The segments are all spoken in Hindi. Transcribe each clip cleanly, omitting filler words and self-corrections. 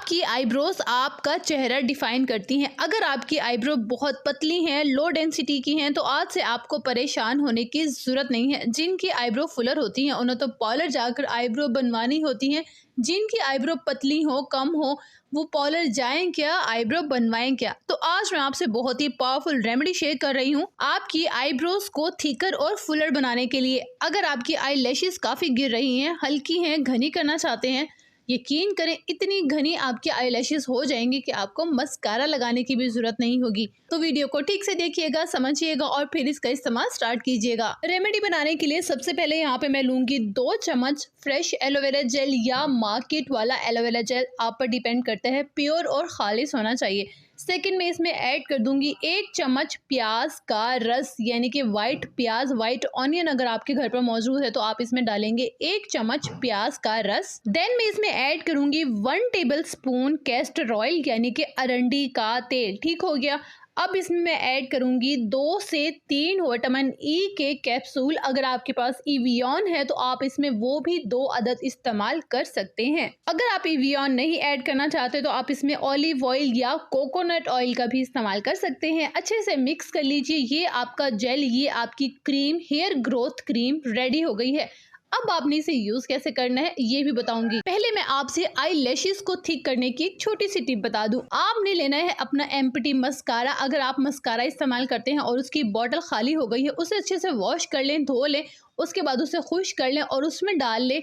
आपकी आईब्रोज आपका चेहरा डिफाइन करती हैं। अगर आपकी आईब्रो बहुत पतली हैं, लो डेंसिटी की हैं, तो आज से आपको परेशान होने की ज़रूरत नहीं है। जिनकी आईब्रो फुलर होती हैं उन्हें तो पार्लर जाकर आईब्रो बनवानी होती हैं। जिनकी आईब्रो पतली हो, कम हो, वो पार्लर जाएं क्या, आईब्रो बनवाएं क्या। तो आज मैं आपसे बहुत ही पावरफुल रेमेडी शेयर कर रही हूँ आपकी आईब्रोज को थिकर और फुलर बनाने के लिए। अगर आपकी आई लैशेस काफ़ी गिर रही हैं, हल्की हैं, घनी करना चाहते हैं, यकीन करें इतनी घनी आपकी आईलैशेस हो जाएंगी कि आपको मस्कारा लगाने की भी जरूरत नहीं होगी। तो वीडियो को ठीक से देखिएगा, समझिएगा और फिर इसका इस्तेमाल स्टार्ट कीजिएगा। रेमेडी बनाने के लिए सबसे पहले यहाँ पे मैं लूंगी 2 चम्मच फ्रेश एलोवेरा जेल या मार्केट वाला एलोवेरा जेल, आप पर डिपेंड करता है, प्योर और खालिश होना चाहिए। सेकंड में इसमें ऐड कर दूंगी 1 चम्मच प्याज का रस, यानी कि वाइट प्याज, वाइट ऑनियन अगर आपके घर पर मौजूद है तो आप इसमें डालेंगे 1 चम्मच प्याज का रस। देन मैं इसमें ऐड करूंगी 1 टेबल स्पून कैस्टर ऑयल, यानी कि अरंडी का तेल। ठीक हो गया। अब इसमें मैं ऐड करूंगी 2 से 3 विटामिन ई के कैप्सूल। अगर आपके पास इवियन है तो आप इसमें वो भी 2 अदद इस्तेमाल कर सकते हैं। अगर आप इवियन नहीं ऐड करना चाहते तो आप इसमें ऑलिव ऑयल या कोकोनट ऑयल का भी इस्तेमाल कर सकते हैं। अच्छे से मिक्स कर लीजिए। ये आपका जेल, ये आपकी cream, hair growth cream ready हो गई है। अब आपने इसे यूज कैसे करना है ये भी बताऊंगी। पहले मैं आपसे आई लैशेस को थिक करने की एक छोटी सी टिप बता दूं। आपने लेना है अपना एम्प्टी मस्कारा। अगर आप मस्कारा इस्तेमाल करते हैं और उसकी बॉटल खाली हो गई है, उसे अच्छे से वॉश कर लें, धो लें, उसके बाद उसे खुश कर लें और उसमें डाल लें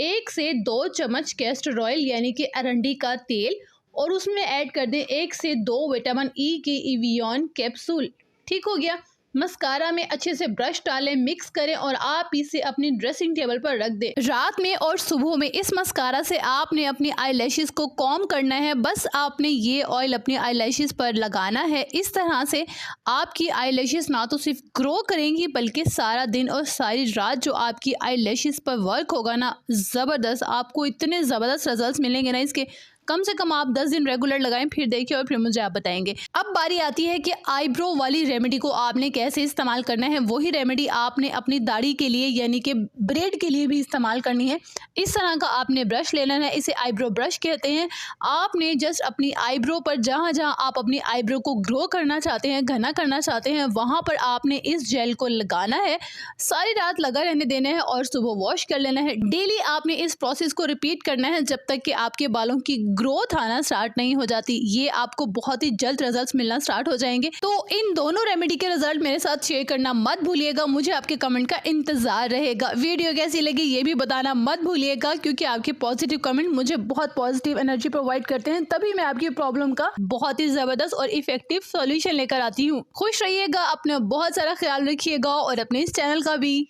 1 से 2 चम्मच कैस्टर ऑयल, यानी कि अरंडी का तेल, और उसमें ऐड कर दें 1 से 2 विटामिन ई के इवियन कैप्सूल। ठीक हो गया। मस्कारा में अच्छे से ब्रश डालें, मिक्स करें और आप इसे अपनी ड्रेसिंग टेबल पर रख दें। रात में और सुबह में इस मस्कारा से आपने अपनी आईलैशेस को कॉम्ब करना है। बस आपने ये ऑयल अपनी आईलैशेस पर लगाना है। इस तरह से आपकी आईलैशेस ना तो सिर्फ ग्रो करेंगी बल्कि सारा दिन और सारी रात जो आपकी आईलैशेस पर वर्क होगा ना, ज़बरदस्त, आपको इतने ज़बरदस्त रिजल्ट्स मिलेंगे ना इसके। कम से कम आप 10 दिन रेगुलर लगाएं, फिर देखिए और फिर मुझे आप बताएंगे। अब बारी आती है कि आईब्रो वाली रेमेडी को आपने कैसे इस्तेमाल करना है। वही रेमेडी आपने अपनी दाढ़ी के लिए, यानी कि ब्रेड के लिए भी इस्तेमाल करनी है। इस तरह का आपने ब्रश लेना है, इसे आईब्रो ब्रश कहते हैं। आपने जस्ट अपनी आईब्रो पर जहाँ जहाँ आप अपनी आईब्रो को ग्रो करना चाहते हैं, घना करना चाहते हैं, वहाँ पर आपने इस जेल को लगाना है, सारी रात लगा रहने देना है और सुबह वॉश कर लेना है। डेली आपने इस प्रोसेस को रिपीट करना है जब तक कि आपके बालों की ग्रोथ आना स्टार्ट नहीं हो जाती। ये आपको बहुत ही जल्द रिजल्ट्स मिलना स्टार्ट हो जाएंगे। तो इन दोनों रेमेडी के रिजल्ट मेरे साथ शेयर करना मत भूलिएगा। मुझे आपके कमेंट का इंतजार रहेगा। वीडियो कैसी लगी ये भी बताना मत भूलिएगा, क्योंकि आपके पॉजिटिव कमेंट मुझे बहुत पॉजिटिव एनर्जी प्रोवाइड करते हैं। तभी मैं आपकी प्रॉब्लम का बहुत ही जबरदस्त और इफेक्टिव सॉल्यूशन लेकर आती हूँ। खुश रहिएगा, अपना बहुत सारा ख्याल रखिएगा और अपने इस चैनल का भी।